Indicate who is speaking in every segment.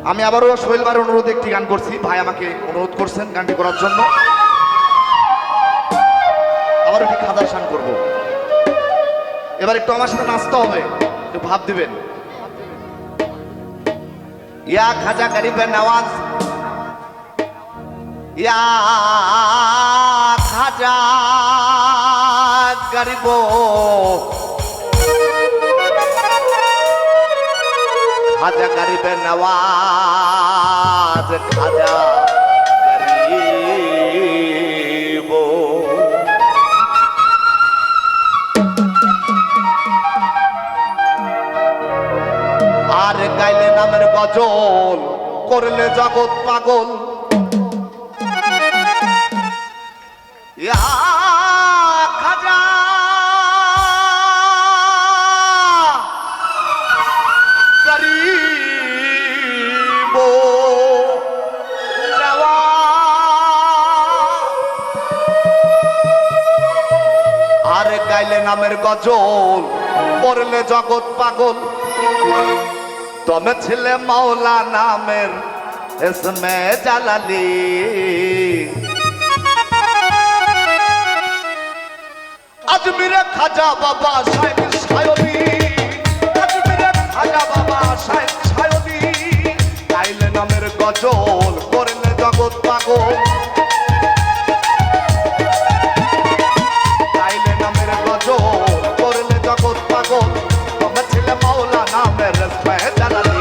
Speaker 1: আমি আবারও সোহেল ভাইয়ের অনুরোধে একটি গান করছি। ভাই আমাকে অনুরোধ করছেন গানটি করার জন্য। আবার একটি খাদার শান করব। এবার একটু আমার সাথে নাচতে হবে, একটু ভাব দিবেন। ইয়া খাজা গরিবে নওয়াজ, ইয়া খাজা গরিব, খাজা গরিবে নওয়াজ, খাজা গরিব। আর গাইলে নামের গজল, করলে জগৎ পাগল। ইয়া খাজা গরিব নওয়াজ। আর গাইলে নামের গজল, করলে জগৎ পাগল। তুমি ছিলে মাওলা নামের ইসমে জালালি, আজমিরে খাজা বাবা শাইখ সায়লি, আজমিরে খাজা বাবা শাইখ সায়লি। গাইলে নামের গজল, করলে জগৎ পাগল। গাইলে নামের গজল, করলে জগৎ পাগল। তুমি ছিলে মাওলা নামের ইসমে জালালি,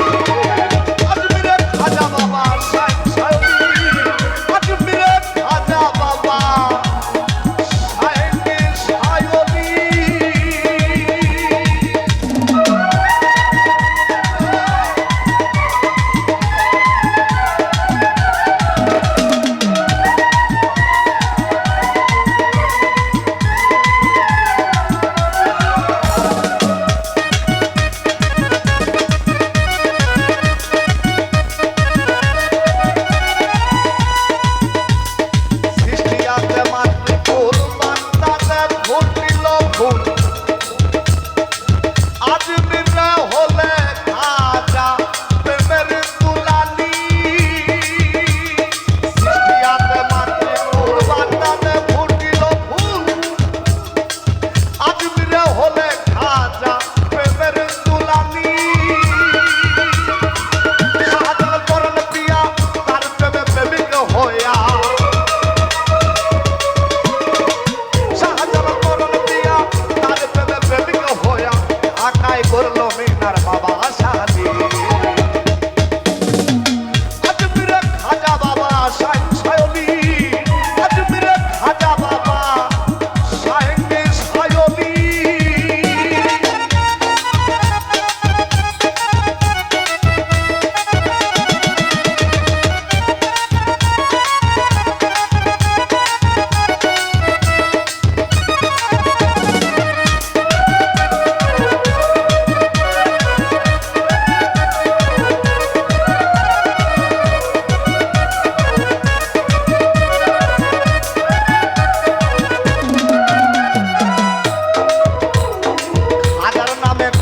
Speaker 1: আজমিরে খাজা বাবা শাইখ সায়লি, আজমিরে খাজা বাবা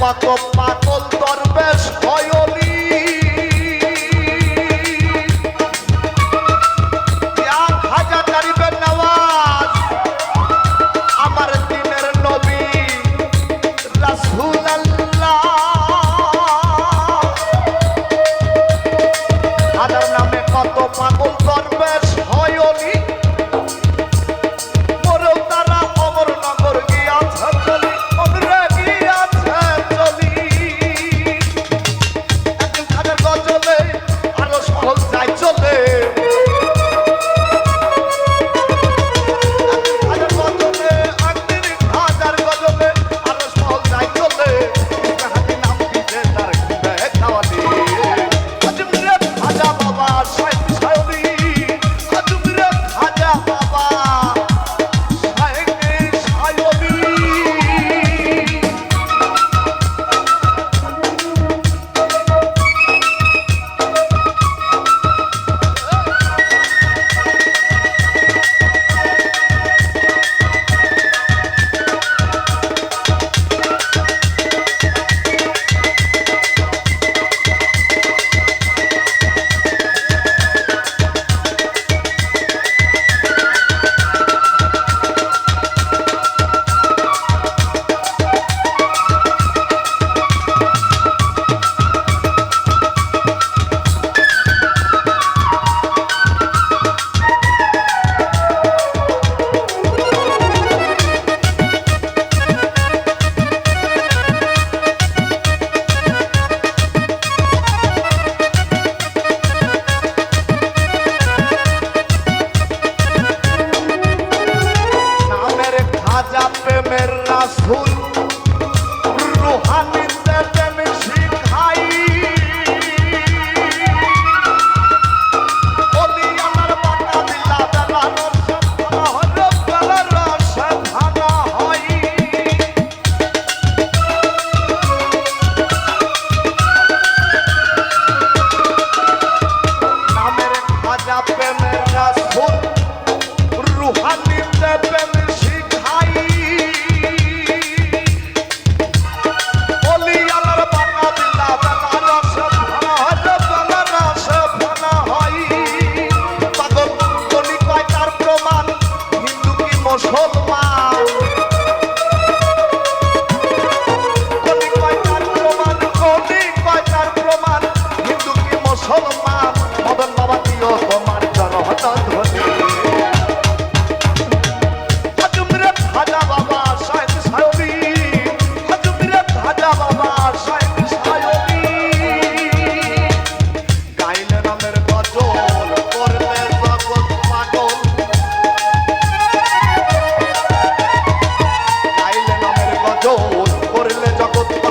Speaker 1: কত পাগল দরবেশ হয়লি। ইয়া খাজা গরিবে নওয়াজ, আমার দিনের নবী রাসূলুল্লাহ। খাজার নামে কত পাগল দরবেশ হয়লি। মরেও তারা অমরনগর গিয়াছে চলি, অমরে গিয়াছে চলি। করলে জগৎ